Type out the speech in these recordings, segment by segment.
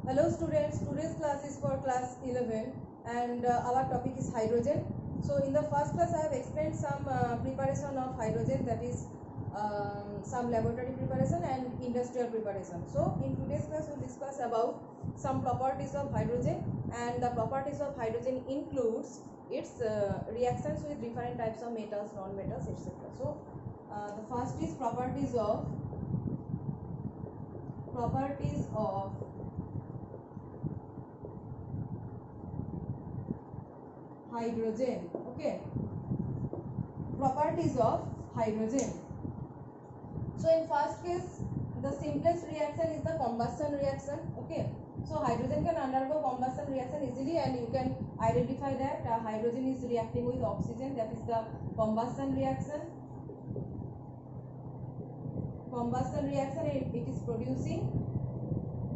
Hello students, today's class is for class 11 and our topic is hydrogen. So in the first class I have explained some preparation of hydrogen, that is some laboratory preparation and industrial preparation. So in today's class we will discuss about some properties of hydrogen, and the properties of hydrogen includes its reactions with different types of metals, non-metals, etc. So the first is properties of hydrogen. Okay, properties of hydrogen. So in first case, the simplest reaction is the combustion reaction. Okay, so hydrogen can undergo combustion reaction easily, and you can identify that hydrogen is reacting with oxygen, that is the combustion reaction. Combustion reaction, it is producing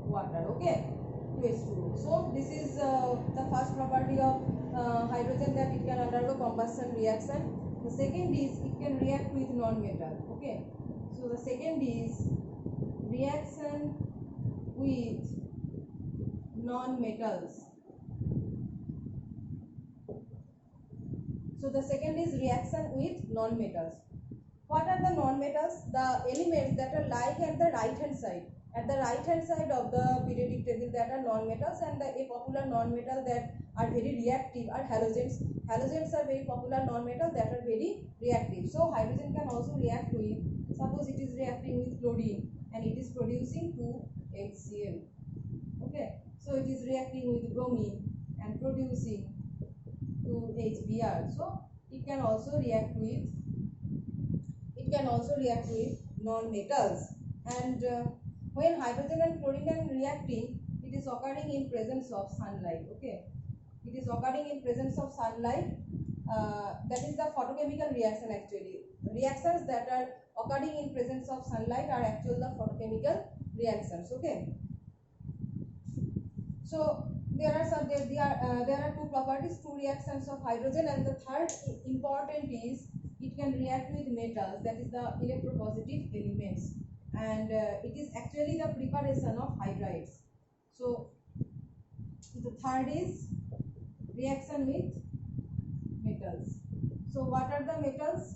water. Okay, 2H2O. So this is the first property of hydrogen, that it can undergo combustion reaction. The second is it can react with non-metal. Okay, so the second is reaction with non-metals. So the second is reaction with non-metals. What are the non-metals? The elements that are lying at the right hand side. At the right hand side of the periodic table, that are non-metals, and a popular non-metal that are very reactive are halogens. Halogens are very popular non-metal that are very reactive. So hydrogen can also react with, suppose it is reacting with chlorine and it is producing 2HCl. Okay, so it is reacting with bromine and producing 2HBr. So it can also react with non-metals. And when hydrogen and chlorine are reacting, it is occurring in presence of sunlight. Okay, it is occurring in presence of sunlight. That is the photochemical reaction. Actually, reactions that are occurring in presence of sunlight are actually the photochemical reactions. Okay, so there are two properties, two reactions of hydrogen, and the third important is it can react with metals, that is the electropositive elements, and it is actually the preparation of hydrides. So the third is reaction with metals. So what are the metals?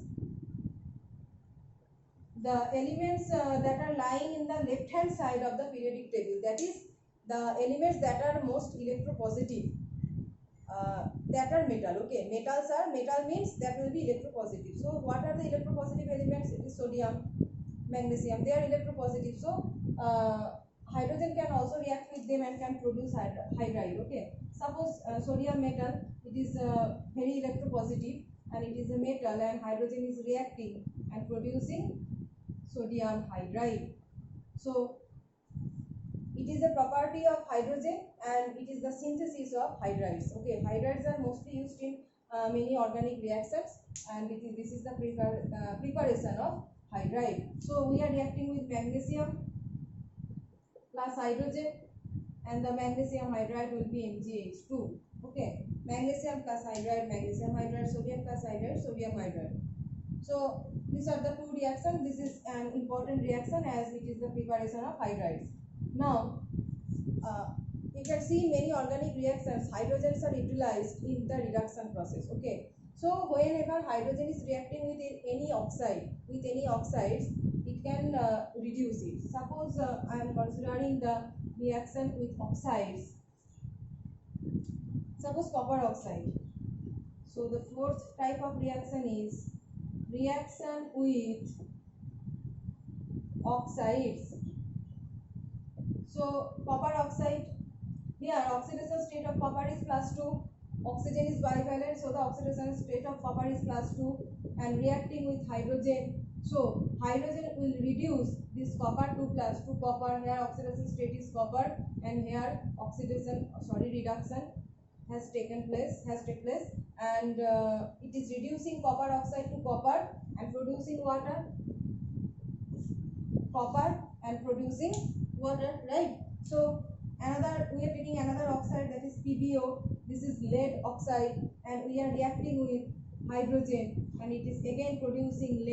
The elements that are lying in the left hand side of the periodic table, that is the elements that are most electropositive, that are metal. Okay, metal means that will be electropositive. So what are the electropositive elements? It is sodium, magnesium, they are electropositive. So hydrogen can also react with them and can produce hydride. Okay, suppose sodium metal, it is very electropositive and it is a metal, and hydrogen is reacting and producing sodium hydride. So it is a property of hydrogen and it is the synthesis of hydrides. Okay, hydrides are mostly used in many organic reactions, and this is the preparation of hydride. So we are reacting with magnesium plus hydrogen, and the magnesium hydride will be MgH2. Okay, magnesium plus hydride, magnesium hydride, sodium plus hydride, sodium hydride. So these are the two reactions. This is an important reaction as it is the preparation of hydrides. Now you can see many organic reactions, hydrogens are utilized in the reduction process. Okay, so whenever hydrogen is reacting with any oxides, it can reduce it. Suppose I am considering the reaction with oxides. Suppose copper oxide. So the fourth type of reaction is reaction with oxides. So copper oxide, here oxidation state of copper is +2, oxygen is bivalent, so the oxidation state of copper is +2, and reacting with hydrogen. So hydrogen will reduce this copper to +2 copper. Here oxidation state is copper, and here reduction has taken place, and it is reducing copper oxide to copper and producing water. Right? So we are taking another oxide, that is PbO. This is lead oxide, and we are reacting with hydrogen, and it is again producing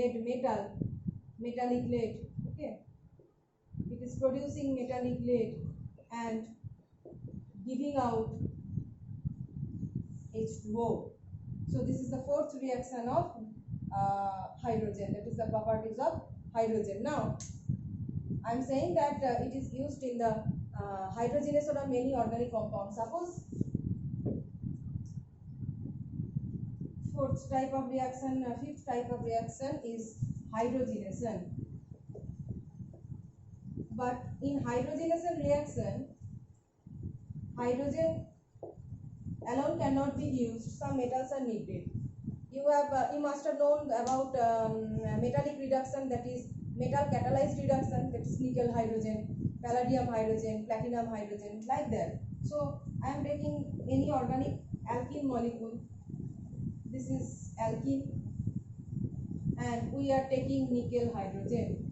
metallic lead. Okay, it is producing metallic lead, and giving out H2O. So this is the fourth reaction of hydrogen, that is the properties of hydrogen. Now I am saying that it is used in the hydrogenation of many organic compounds. Suppose fifth type of reaction is hydrogenation. But in hydrogenation reaction, hydrogen alone cannot be used. Some metals are needed. You must have known about metallic reduction, that is metal catalyzed reduction, that is nickel hydrogen, palladium hydrogen, platinum hydrogen, like that. So I am taking any organic alkene molecule. This is alkene, and we are taking nickel hydrogen.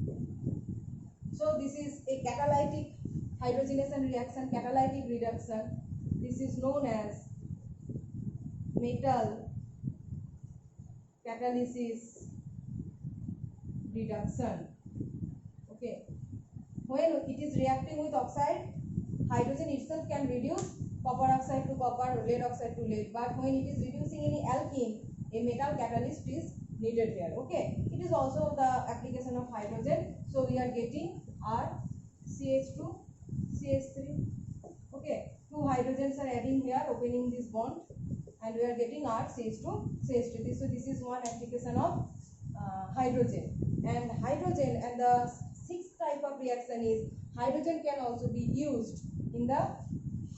So this is a catalytic hydrogenation reaction, catalytic reduction. This is known as metal catalysis reduction. Okay. When it is reacting with oxide, hydrogen itself can reduce copper oxide to copper, lead oxide to lead. But when it is reducing any alkene, a metal catalyst is needed here. Okay. It is also the application of hydrogen. So we are getting RCH2, CH3. Okay. Two hydrogens are adding here, opening this bond, and we are getting RCH2, CH3. So this is one application of hydrogen. And hydrogen, and the sixth type of reaction is hydrogen can also be used in the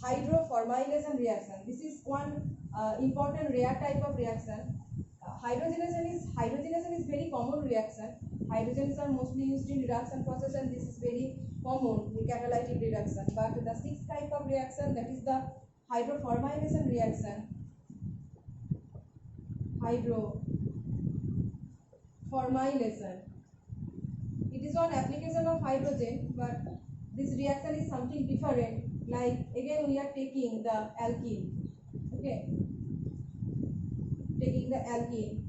hydroformylation reaction. This is one important rare type of reaction. Hydrogenation is very common reaction. Hydrogens are mostly used in reduction process, and this is very common in catalytic reduction. But the sixth type of reaction, that is the hydroformylation reaction. Hydroformylation. It is one application of hydrogen, but this reaction is something different. Like again, we are taking the alkene. Okay, taking the alkene,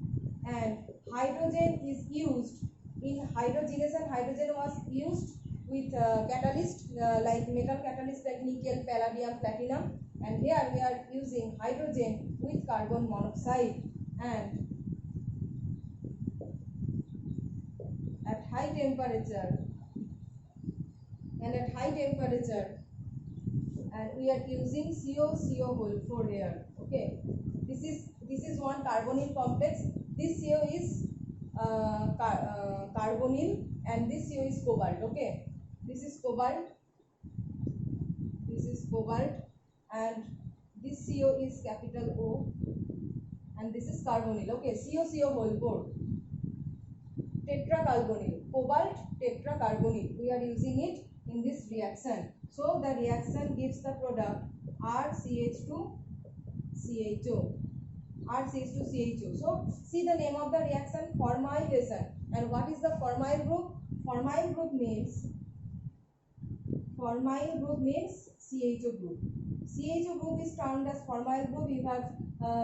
and hydrogen is used in hydrogenation. Hydrogen was used with catalyst like metal catalyst like nickel, palladium, platinum, and here we are using hydrogen with carbon monoxide. And at high temperature, and we are using CO4 here. Okay, this is one carbonyl complex. This CO is carbonyl, and this CO is cobalt. Okay, this is cobalt, and this CO is capital O, and this is carbonyl. Okay, CO whole board, tetracarbonyl, cobalt tetracarbonyl. We are using it in this reaction. So the reaction gives the product RCH2CHO. So see the name of the reaction, formylation. And what is the formyl group? Formyl group means CHO group. CHO group is termed as formyl group. You have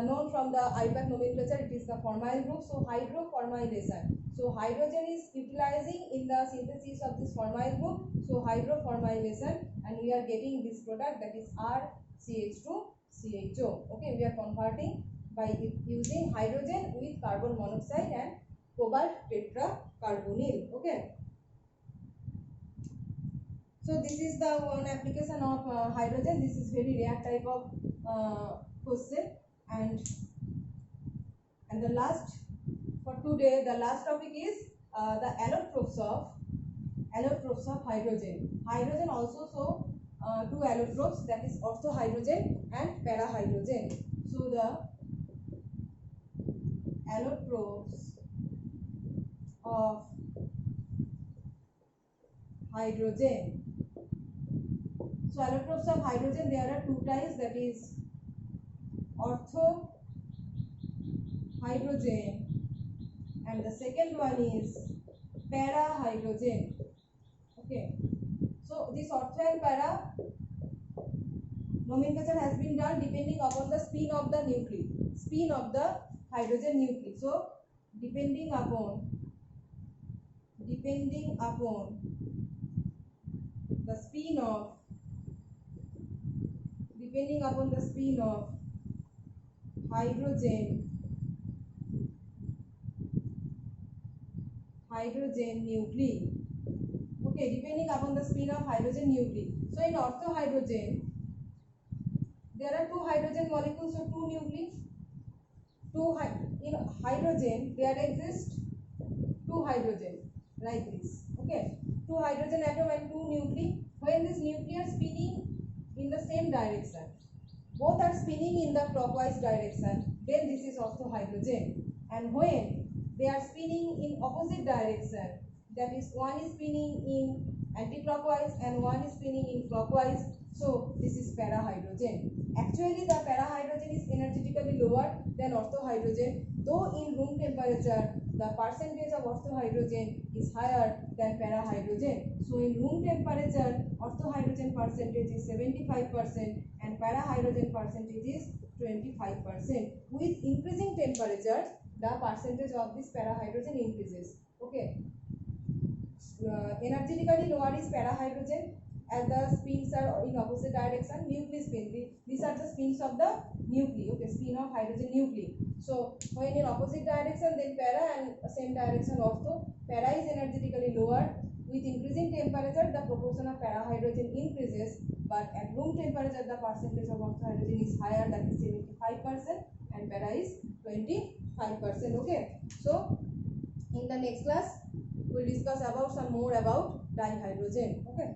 known from the IUPAC nomenclature, it is the formyl group. So hydroformylation. So hydrogen is utilizing in the synthesis of this formyl group. So hydroformylation, and we are getting this product, that is RCH2CHO. Okay, we are converting by using hydrogen with carbon monoxide and cobalt tetracarbonyl. Okay. So this is the one application of hydrogen. This is very rare type of question, and the last for today, the last topic is the allotropes of hydrogen. Hydrogen also show two allotropes, that is orthohydrogen and parahydrogen. So the allotropes of hydrogen. So allotropes of hydrogen, there are two types, that is orthohydrogen, and the second one is parahydrogen. Okay, so this ortho and para nomenclature has been done depending upon the spin of the hydrogen nuclei. So depending upon the spin depending upon the spin of hydrogen nuclei. Okay, depending upon the spin of hydrogen nuclei. So in orthohydrogen, there are two hydrogen molecules, so two nuclei. In hydrogen, there exist two hydrogen like this. Okay, two hydrogen atom and two nuclei. When this nuclei are spinning in the same direction, both are spinning in the clockwise direction, then this is orthohydrogen. And when they are spinning in opposite direction, that is, one is spinning in anti-clockwise and one is spinning in clockwise, so this is parahydrogen. Actually, the parahydrogen is energetically lower than orthohydrogen, though in room temperature the percentage of orthohydrogen is higher than parahydrogen. So in room temperature, orthohydrogen percentage is 75% and parahydrogen percentage is 25%. With increasing temperature, the percentage of this parahydrogen increases. Okay. Energetically lower is parahydrogen, as the spins are in opposite direction. Nuclei spin, these are the spins of the nuclei. Okay, spin of hydrogen nuclei. So when in opposite direction, then para, and same direction ortho. Para is energetically lower. With increasing temperature, the proportion of parahydrogen increases, but at room temperature the percentage of orthohydrogen is higher, that is 75%, and para is 25%. Okay, so in the next class we'll discuss about some more about dihydrogen. Okay.